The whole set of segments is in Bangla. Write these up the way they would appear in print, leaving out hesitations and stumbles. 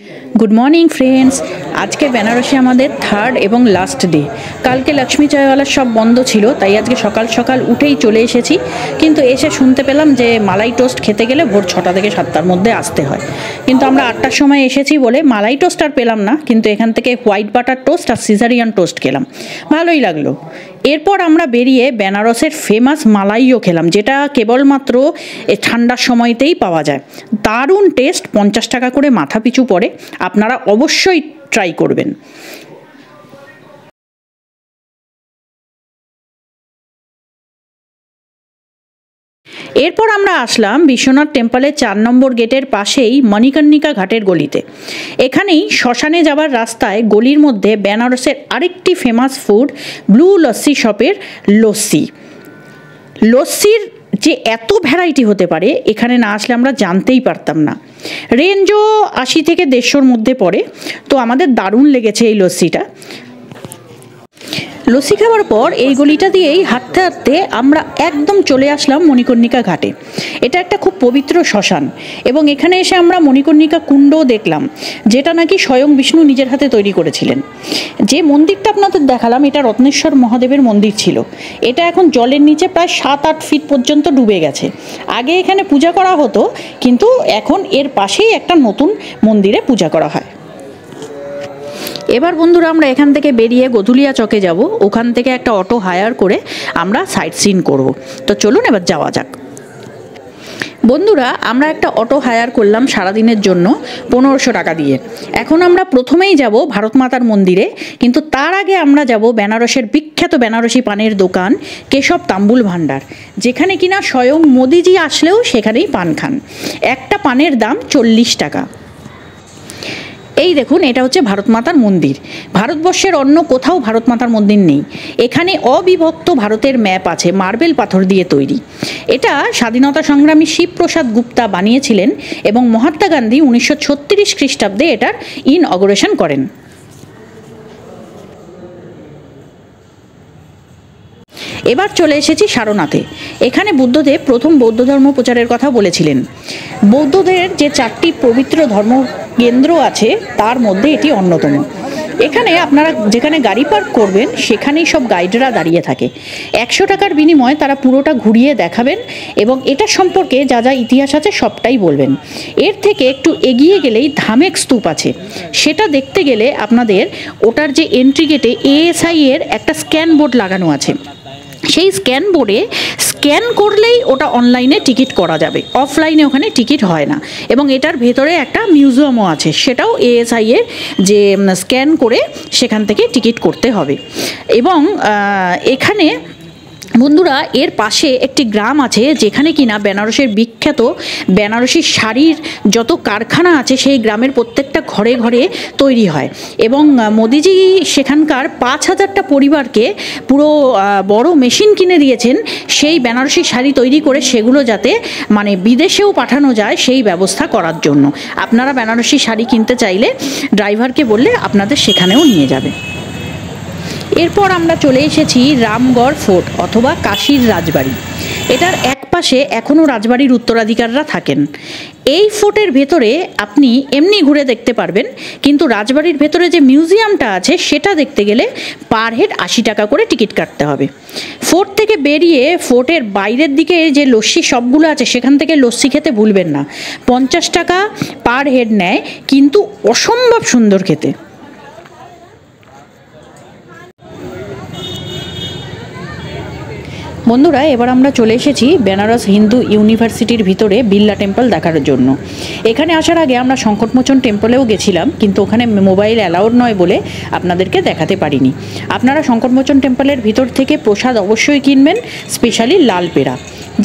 Good morning friends. आज के बेनारसे हमारे थार्ड एवं लास्ट डे। कल के लक्ष्मी चायवाला सब बंद छिलो, ताई आज के सकाल सकाल उठेई चले एसेছি, किन्तु एसे शुनते पेलाम जे मालाई टोस्ट खेते गेले भोर 6टा থেকে 7টার মধ্যে আসতে হয়। কিন্তু আমরা 8টার সময় এসেছি বলে মালাই টোস্ট আর পেলাম না, কিন্তু এখান থেকে হোয়াইট বাটার টোস্ট আর সিজারিয়ান টোস্ট খেলাম, ভালোই লাগলো। এরপর আমরা বেরিয়ে বেনারসের ফেমাস মালাইও খেলাম, যেটা কেবলমাত্র ঠান্ডার সময়তেই পাওয়া যায়। দারুণ টেস্ট, 50 টাকা করে মাথা পিছু পড়ে, আপনারা অবশ্যই ট্রাই করবেন। এরপর আমরা আসলাম বিশ্বনাথ টেম্পলের 4 নম্বর গেটের পাশেই মণিকর্ণিকা ঘাটের গলিতে। এখানেই শ্মশানে যাবার রাস্তায় গলির মধ্যে বেনারসের আরেকটি ফেমাস ফুড ব্লু লস্যি শপের লস্যির যে এত ভ্যারাইটি হতে পারে এখানে না আসলে আমরা জানতেই পারতাম না। রেঞ্জও 80 থেকে 150-র মধ্যে পড়ে। তো আমাদের দারুণ লেগেছে এই লস্যিটা। লস্যি খাওয়ার পর এই গলিটা দিয়েই হাঁটতে হাঁটতে আমরা একদম চলে আসলাম মণিকর্ণিকা ঘাটে। এটা একটা খুব পবিত্র শ্মশান এবং এখানে এসে আমরা মণিকর্ণিকা কুণ্ডও দেখলাম, যেটা নাকি স্বয়ং বিষ্ণু নিজের হাতে তৈরি করেছিলেন। যে মন্দিরটা আপনাদের দেখালাম এটা রত্নেশ্বর মহাদেবের মন্দির ছিল। এটা এখন জলের নিচে প্রায় 7-8 ফিট পর্যন্ত ডুবে গেছে। আগে এখানে পূজা করা হতো, কিন্তু এখন এর পাশেই একটা নতুন মন্দিরে পূজা করা হয়। এবার বন্ধুরা আমরা এখান থেকে বেরিয়ে গধুলিয়া চকে যাব। ওখান থেকে একটা অটো হায়ার করে আমরা সাইট সিন করব। তো চলুন এবার যাওয়া যাক। বন্ধুরা আমরা একটা অটো হায়ার করলাম সারাদিনের জন্য 1500 টাকা দিয়ে। এখন আমরা প্রথমেই যাব ভারত মাতার মন্দিরে, কিন্তু তার আগে আমরা যাব বেনারসের বিখ্যাত বেনারসি পানের দোকান কেশব তাম্বুল ভান্ডার, যেখানে কিনা স্বয়ং মোদিজি আসলেও সেখানেই পান খান। একটা পানের দাম 40 টাকা। এই দেখুন, এটা হচ্ছে ভারত মাতার মন্দির। ভারতবর্ষের অন্য কোথাও ভারত মাতার মন্দির নেই। এখানে অবিভক্ত ভারতের ম্যাপ আছে, মার্বেল পাথর দিয়ে তৈরি। এটা স্বাধীনতা সংগ্রামী শিবপ্রসাদ গুপ্তা বানিয়েছিলেন এবং মহাত্মা গান্ধী 1936 খ্রিস্টাব্দে এটার ইনঅগোরেশন করেন। এবার চলে এসেছি সারনাথে। এখানে বুদ্ধদেব প্রথম বৌদ্ধ ধর্ম প্রচারের কথা বলেছিলেন। বৌদ্ধদের যে 4টি পবিত্র ধর্মকেন্দ্র আছে তার মধ্যে এটি অন্যতম। এখানে আপনারা যেখানে গাড়ি পার্ক করবেন সেখানেই সব গাইডরা দাঁড়িয়ে থাকে। 100 টাকার বিনিময়ে তারা পুরোটা ঘুরিয়ে দেখাবেন এবং এটা সম্পর্কে যা যা ইতিহাস আছে সবটাই বলবেন। এর থেকে একটু এগিয়ে গেলেই ধামেক স্তূপ আছে। সেটা দেখতে গেলে আপনাদের ওটার যে এন্ট্রি গেটে ASI এর একটা স্ক্যান বোর্ড লাগানো আছে। সেই স্ক্যান বোর্ডে স্ক্যান করলেই ওটা অনলাইনে টিকিট করা যাবে, অফলাইনে ওখানে টিকিট হয় না। এবং এটার ভেতরে একটা মিউজিয়ামও আছে, সেটাও ASI এর যে স্ক্যান করে সেখান থেকে টিকিট করতে হবে। এবং এখানে বন্ধুরা এর পাশে একটি গ্রাম আছে যেখানে কিনা বেনারসের বিখ্যাত বেনারসি শাড়ির যত কারখানা আছে সেই গ্রামের প্রত্যেকটা ঘরে ঘরে তৈরি হয়। এবং মোদিজি সেখানকার 5000টা পরিবারকে পুরো বড় মেশিন কিনে দিয়েছেন সেই বেনারসি শাড়ি তৈরি করে সেগুলো যাতে মানে বিদেশেও পাঠানো যায় সেই ব্যবস্থা করার জন্য। আপনারা বেনারসি শাড়ি কিনতে চাইলে ড্রাইভারকে বললে আপনাদের সেখানেও নিয়ে যাবে। এরপর আমরা চলে এসেছি রামগড় ফোর্ট অথবা কাশীর রাজবাড়ি। এটার এক পাশে এখনও রাজবাড়ির উত্তরাধিকাররা থাকেন। এই ফোর্টের ভেতরে আপনি এমনি ঘুরে দেখতে পারবেন, কিন্তু রাজবাড়ির ভেতরে যে মিউজিয়ামটা আছে সেটা দেখতে গেলে পার হেড 80 টাকা করে টিকিট কাটতে হবে। ফোর্ট থেকে বেরিয়ে ফোর্টের বাইরের দিকে যে লস্যি শপগুলো আছে সেখান থেকে লস্যি খেতে ভুলবেন না। 50 টাকা পার হেড নেয়, কিন্তু অসম্ভব সুন্দর খেতে। বন্ধুরা এবার আমরা চলে এসেছি বেনারস হিন্দু ইউনিভার্সিটির ভিতরে বিড়লা টেম্পল দেখার জন্য। এখানে আসার আগে আমরা সংকটমোচন টেম্পলেও গেছিলাম, কিন্তু ওখানে মোবাইল অ্যালাউড নয় বলে আপনাদেরকে দেখাতে পারিনি। আপনারা সংকটমোচন টেম্পলের ভিতর থেকে প্রসাদ অবশ্যই কিনবেন, স্পেশালি লাল পেড়া।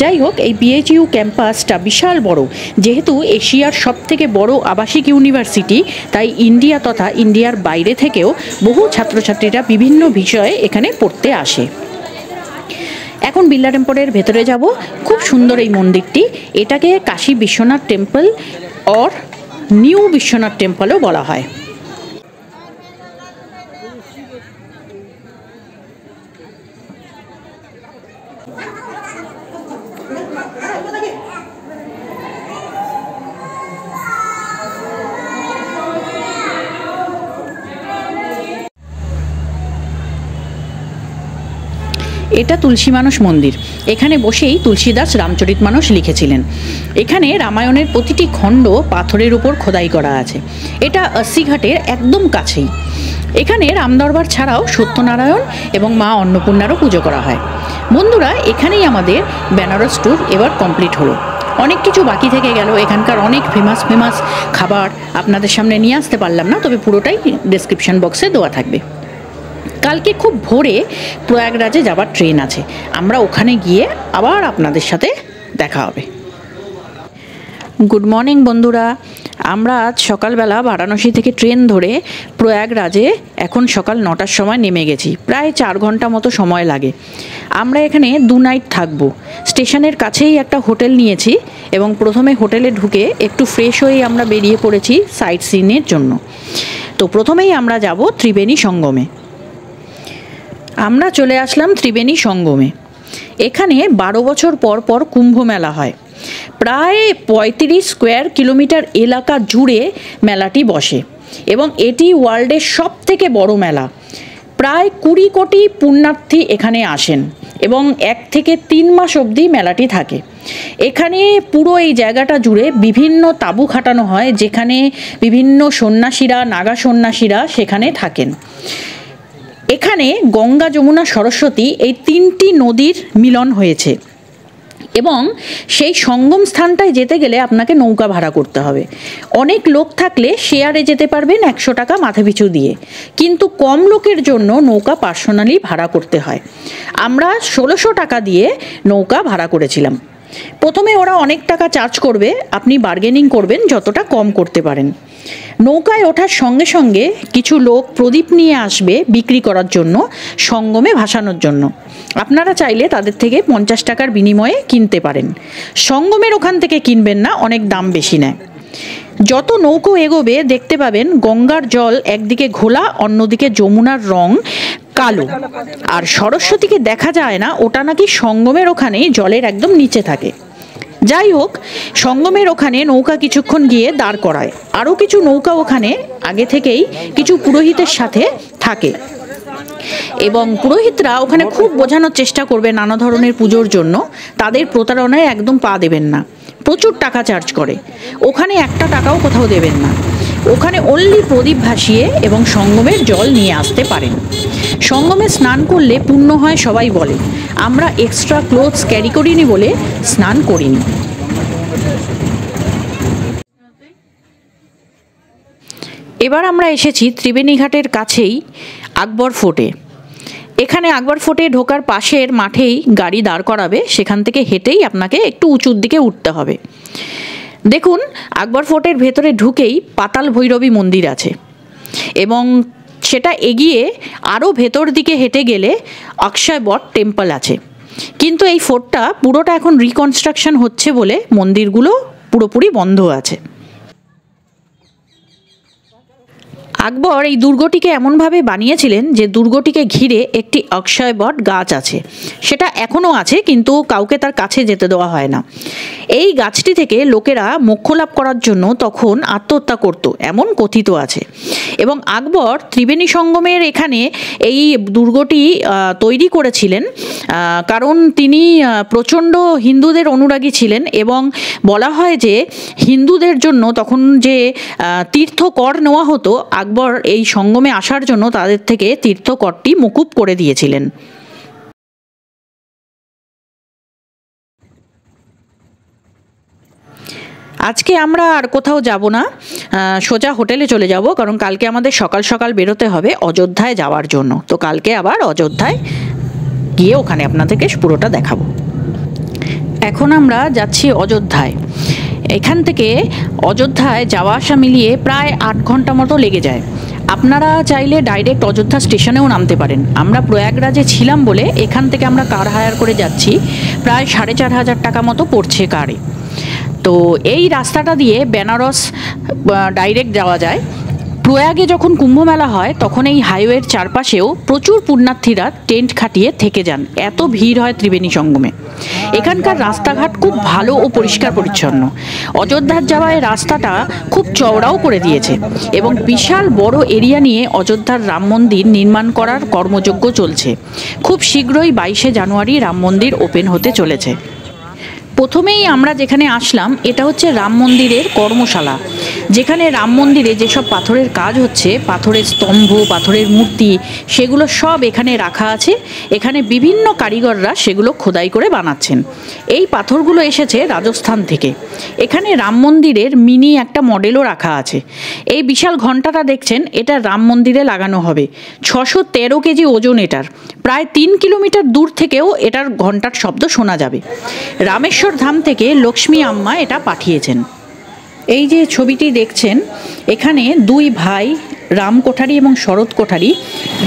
যাই হোক, এই BHU ক্যাম্পাসটা বিশাল বড়। যেহেতু এশিয়ার সবথেকে বড় আবাসিক ইউনিভার্সিটি, তাই ইন্ডিয়া তথা ইন্ডিয়ার বাইরে থেকেও বহু ছাত্রছাত্রীরা বিভিন্ন বিষয়ে এখানে পড়তে আসে। এখন বিড়লা টেম্পলের ভেতরে যাব। খুব সুন্দর এই মন্দিরটি। এটাকে Kashi Vishwanath temple or new Vishwanath টেম্পলও বলা হয়। এটা তুলসী মানস মন্দির। এখানে বসেই তুলসীদাস রামচরিতমানস লিখেছিলেন। এখানে রামায়ণের প্রতিটি খণ্ড পাথরের উপর খোদাই করা আছে। এটা আস্সিঘাটের একদম কাছেই। এখানে রামদরবার ছাড়াও সত্যনারায়ণ এবং মা অন্নপূর্ণারও পুজো করা হয়। বন্ধুরা, এখানেই আমাদের বেনারস ট্যুর এবার কমপ্লিট হলো। অনেক কিছু বাকি থেকে গেল, এখানকার অনেক ফেমাস খাবার আপনাদের সামনে নিয়ে আসতে পারলাম না, তবে পুরোটাই ডেসক্রিপশন বক্সে দেওয়া থাকবে। কালকে খুব ভোরে প্রয়াগরাজে যাবার ট্রেন আছে, আমরা ওখানে গিয়ে আবার আপনাদের সাথে দেখা হবে। গুড মর্নিং বন্ধুরা, আমরা আজ সকালবেলা বারাণসী থেকে ট্রেন ধরে প্রয়াগরাজে এখন সকাল 9টার সময় নেমে গেছি। প্রায় 4 ঘন্টা মতো সময় লাগে। আমরা এখানে 2 নাইট থাকবো। স্টেশনের কাছেই একটা হোটেল নিয়েছি এবং প্রথমে হোটেলে ঢুকে একটু ফ্রেশ হয়ে আমরা বেরিয়ে পড়েছি সাইট সিনের জন্য। তো প্রথমেই আমরা যাব ত্রিবেণী সঙ্গমে। আমরা চলে আসলাম ত্রিবেণী সঙ্গমে। এখানে 12 বছর পর পর কুম্ভ মেলা হয়। প্রায় 35 স্কোয়ার কিলোমিটার এলাকা জুড়ে মেলাটি বসে এবং এটি ওয়ার্ল্ডের সবথেকে বড় মেলা। প্রায় 20 কোটি পুণ্যার্থী এখানে আসেন এবং 1 থেকে 3 মাস অবধি মেলাটি থাকে। এখানে পুরো এই জায়গাটা জুড়ে বিভিন্ন তাঁবু খাটানো হয়, যেখানে বিভিন্ন সন্ন্যাসীরা, নাগা সন্ন্যাসীরা সেখানে থাকেন। এখানে গঙ্গা, যমুনা, সরস্বতী এই 3টি নদীর মিলন হয়েছে এবং সেই সঙ্গম স্থানটায় যেতে গেলে আপনাকে নৌকা ভাড়া করতে হবে। অনেক লোক থাকলে শেয়ারে যেতে পারবেন 100 টাকা মাথাপিছু দিয়ে, কিন্তু কম লোকের জন্য নৌকা পার্সোনালি ভাড়া করতে হয়। আমরা 1600 টাকা দিয়ে নৌকা ভাড়া করেছিলাম। প্রথমে ওরা অনেক টাকা চার্জ করবে, আপনি বার্গেনিং করবেন যতটা কম করতে পারেন। নৌকায় ওঠার সঙ্গে সঙ্গে কিছু লোক প্রদীপ নিয়ে আসবে বিক্রি করার জন্য, সঙ্গমে ভাসানোর জন্য। আপনারা চাইলে তাদের থেকে 50 টাকার বিনিময়ে কিনতে পারেন। সঙ্গমের ওখান থেকে কিনবেন না, অনেক দাম বেশি নেয়। যত নৌকো এগোবে দেখতে পাবেন গঙ্গার জল একদিকে ঘোলা, অন্যদিকে যমুনার রং কালো, আর সরস্বতীকে দেখা যায় না, ওটা নাকি সঙ্গমের ওখানে জলের একদম নিচে থাকে। যাই হোক, সঙ্গমের ওখানে নৌকা কিছুক্ষণ গিয়ে দাঁড় করায়। আরও কিছু নৌকা ওখানে আগে থেকেই কিছু পুরোহিতের সাথে থাকে এবং পুরোহিতরা ওখানে খুব বোঝানোর চেষ্টা করবে নানা ধরনের পুজোর জন্য। তাদের প্রতারণায় একদম পা দেবেন না, প্রচুর টাকা চার্জ করে। ওখানে 1 টাকাও কোথাও দেবেন না। ওখানে অনলি প্রদীপ ভাসিয়ে এবং সঙ্গমের জল নিয়ে আসতে পারেন। সঙ্গমে স্নান করলে পুণ্য হয় সবাই বলে। আমরা এক্সট্রা ক্লোথস ক্যারি করিনি বলে স্নান করিনি। এবার আমরা এসেছি ত্রিবেণী ঘাটের কাছেই আকবর ফোর্টে। এখানে আকবর ফোর্টে ঢোকার পাশের মাঠেই গাড়ি দাঁড় করাবে, সেখান থেকে হেঁটেই আপনাকে একটু উঁচুর দিকে উঠতে হবে। দেখুন, আকবর ফোর্টের ভেতরে ঢুকেই পাতাল ভৈরবী মন্দির আছে এবং সেটা এগিয়ে আরও ভেতর দিকে হেঁটে গেলে অক্ষয় বট টেম্পল আছে। কিন্তু এই ফোর্টটা পুরোটা এখন রিকনস্ট্রাকশন হচ্ছে বলে মন্দিরগুলো পুরোপুরি বন্ধ আছে। আকবর এই দুর্গটিকে এমনভাবে বানিয়েছিলেন যে দুর্গটিকে ঘিরে একটি অক্ষয় বট গাছ আছে। সেটা এখনও আছে, কিন্তু কাউকে তার কাছে যেতে দেওয়া হয় না। এই গাছটি থেকে লোকেরা মোক্ষ লাভ করার জন্য তখন আত্মহত্যা করত, এমন কথিত আছে। এবং আকবর ত্রিবেণী সঙ্গমের এখানে এই দুর্গটি তৈরি করেছিলেন কারণ তিনি প্রচণ্ড হিন্দুদের অনুরাগী ছিলেন এবং বলা হয় যে হিন্দুদের জন্য তখন যে তীর্থকর নেওয়া হতো, আকবর এই সঙ্গমে আসার জন্য তাদের থেকে তীর্থকরটি মকুব করে দিয়েছিলেন। আজকে আমরা আর কোথাও যাব না, সোজা হোটেলে চলে যাব, কারণ কালকে আমাদের সকাল সকাল বেরোতে হবে অযোধ্যায় যাওয়ার জন্য। তো কালকে আবার অযোধ্যায় গিয়ে ওখানে আপনাদেরকে পুরোটা দেখাবো। এখন আমরা যাচ্ছি অযোধ্যায়। এখান থেকে অযোধ্যায় যাওয়া আসা মিলিয়ে প্রায় 8 ঘন্টা মতো লেগে যায়। আপনারা চাইলে ডাইরেক্ট অযোধ্যা স্টেশনেও নামতে পারেন। আমরা প্রয়াগরাজে ছিলাম বলে এখান থেকে আমরা কার হায়ার করে যাচ্ছি, প্রায় 4500 টাকা মতো পড়ছে কারে। তো এই রাস্তাটা দিয়ে বেনারস ডাইরেক্ট যাওয়া যায়। প্রয়াগে যখন কুম্ভ মেলা হয় তখন এই হাইওয়ের চারপাশেও প্রচুর পুণ্যার্থীরা টেন্ট খাটিয়ে থেকে যান, এত ভিড় হয় ত্রিবেণী সঙ্গমে। এখানকার রাস্তাঘাট খুব ভালো ও পরিষ্কার পরিচ্ছন্ন। অযোধ্যার যাওয়া এই রাস্তাটা খুব চওড়াও করে দিয়েছে এবং বিশাল বড় এরিয়া নিয়ে অযোধ্যার রাম মন্দির নির্মাণ করার কর্মযজ্ঞ চলছে। খুব শীঘ্রই 22শে জানুয়ারি রাম মন্দির ওপেন হতে চলেছে। প্রথমেই আমরা যেখানে আসলাম এটা হচ্ছে রাম মন্দিরের কর্মশালা, যেখানে রাম মন্দিরে যেসব পাথরের কাজ হচ্ছে, পাথরের স্তম্ভ, পাথরের মূর্তি, সেগুলো সব এখানে রাখা আছে। এখানে বিভিন্ন কারিগররা সেগুলো খোদাই করে বানাচ্ছেন। এই পাথরগুলো এসেছে রাজস্থান থেকে। এখানে রাম মন্দিরের মিনি একটা মডেলও রাখা আছে। এই বিশাল ঘণ্টাটা দেখছেন, এটা রাম মন্দিরে লাগানো হবে। 613 কেজি ওজন এটার। প্রায় 3 কিলোমিটার দূর থেকেও এটার ঘণ্টার শব্দ শোনা যাবে। রামেশ্বর ধাম থেকে লক্ষ্মী আম্মা এটা পাঠিয়েছেন। এই যে ছবিটি দেখছেন, এখানে দুই ভাই রাম কোঠারি এবং শরৎ কোঠারি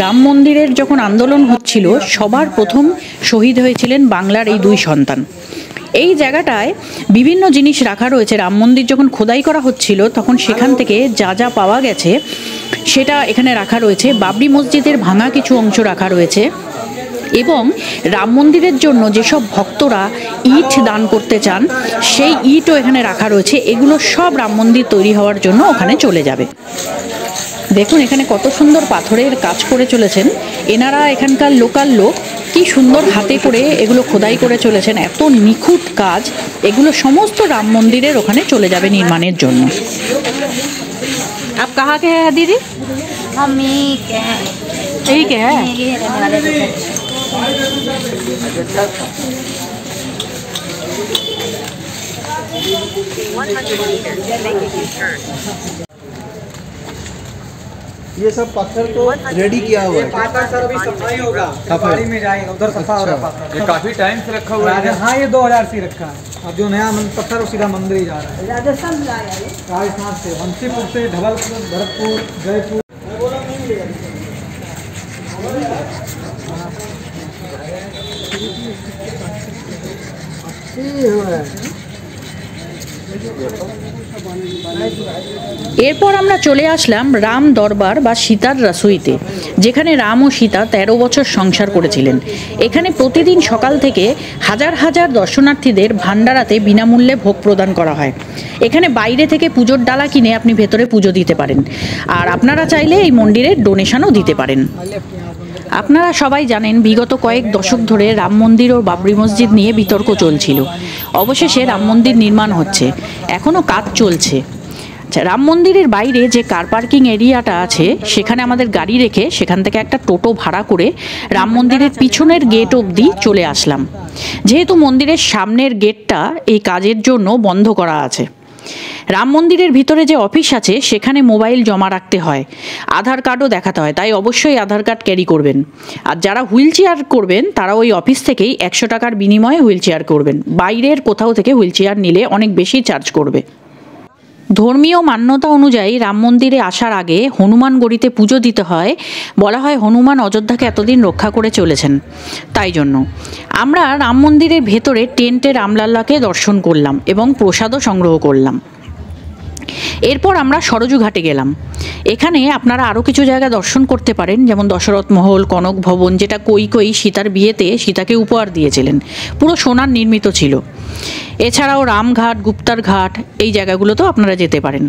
রাম মন্দিরের যখন আন্দোলন হচ্ছিল সবার প্রথম শহীদ হয়েছিলেন বাংলার এই দুই সন্তান। এই জায়গাটায় বিভিন্ন জিনিস রাখা রয়েছে। রাম মন্দির যখন খোদাই করা হচ্ছিল তখন সেখান থেকে যা যা পাওয়া গেছে সেটা এখানে রাখা রয়েছে। বাবরি মসজিদের ভাঙা কিছু অংশ রাখা রয়েছে এবং রাম মন্দিরের জন্য যেসব ভক্তরা ইট দান করতে চান সেই ইটও এখানে রাখা রয়েছে। এগুলো সব রাম মন্দির তৈরি হওয়ার জন্য ওখানে চলে যাবে। দেখুন এখানে কত সুন্দর পাথরের কাজ করে চলেছেন এনারা, এখানকার লোকাল লোক। কি সুন্দর হাতে করে এগুলো খোদাই করে চলেছেন, এত নিখুঁত কাজ। এগুলো সমস্ত রাম মন্দিরের ওখানে চলে যাবে নির্মাণের জন্য। आप कहाँ के हैं दीदी? हम यहीं के हैं। यही के हैं? यहीं के रहने वाले लोग हैं। ये सब पत्थर तो रेडी किया हुआ है। पाथर सर अभी सफाई होगा, सफाई में जाएगा, उधर सफा हो रहा है पाथर। ये काफी टाइम से रखा हुआ है। हाँ ये 2000 से रखा है। अब जो नया पत्थर वो सीधा मंदिर ही जा रहा है। राजस्थान से आया है। राजस्थान से, बंसीपुर से, ढबलपुर, भरतपुर, जयपुर। এরপর আমরা চলে আসলাম রাম দরবার বা সীতার রসুইতে, যেখানে রাম ও সীতা 13 বছর সংসার করেছিলেন। এখানে প্রতিদিন সকাল থেকে হাজার হাজার দর্শনার্থীদের ভান্ডারাতে বিনামূল্যে ভোগ প্রদান করা হয়। এখানে বাইরে থেকে পুজোর ডালা কিনে আপনি ভেতরে পুজো দিতে পারেন, আর আপনারা চাইলে এই মন্দিরের ডোনেশনও দিতে পারেন। আপনারা সবাই জানেন বিগত কয়েক দশক ধরে রাম মন্দির ও বাবরি মসজিদ নিয়ে বিতর্ক চলছিল। অবশেষে রাম মন্দির নির্মাণ হচ্ছে, এখনও কাজ চলছে। আচ্ছা, রাম মন্দিরের বাইরে যে কার পার্কিং এরিয়াটা আছে সেখানে আমাদের গাড়ি রেখে সেখান থেকে একটা টোটো ভাড়া করে রাম মন্দিরের পিছনের গেট অবধি চলে আসলাম। যেহেতু মন্দিরের সামনের গেটটা এই কাজের জন্য বন্ধ করা আছে। রাম মন্দিরের ভিতরে যে অফিস আছে সেখানে মোবাইল জমা রাখতে হয়, আধার কার্ডও দেখাতে হয়, তাই অবশ্যই আধার কার্ড ক্যারি করবেন। আর যারা হুইল চেয়ার করবেন তারা ওই অফিস থেকেই 100 টাকার বিনিময়ে হুইল চেয়ার করবেন। বাইরের কোথাও থেকে হুইল চেয়ার নিলে অনেক বেশি চার্জ করবে। ধর্মীয় মান্যতা অনুযায়ী রাম মন্দিরে আসার আগে হনুমান গড়িতে পুজো দিতে হয়। বলা হয় হনুমান অযোধ্যাকে এতদিন রক্ষা করে চলেছেন, তাই জন্য আমরা রাম মন্দিরের ভেতরে টেন্টে রামলাল্লাকে দর্শন করলাম এবং প্রসাদও সংগ্রহ করলাম। এরপর আমরা সরজু ঘাটে গেলাম। এখানে আপনারা আরও কিছু জায়গা দর্শন করতে পারেন, যেমন দশরথ মহল, কনক ভবন, যেটা কৈকেয়ী সীতার বিয়েতে সীতাকে উপহার দিয়েছিলেন, পুরো সোনার নির্মিত ছিল। এছাড়াও রামঘাট, গুপ্তার ঘাট, এই জায়গাগুলোতেও আপনারা যেতে পারেন।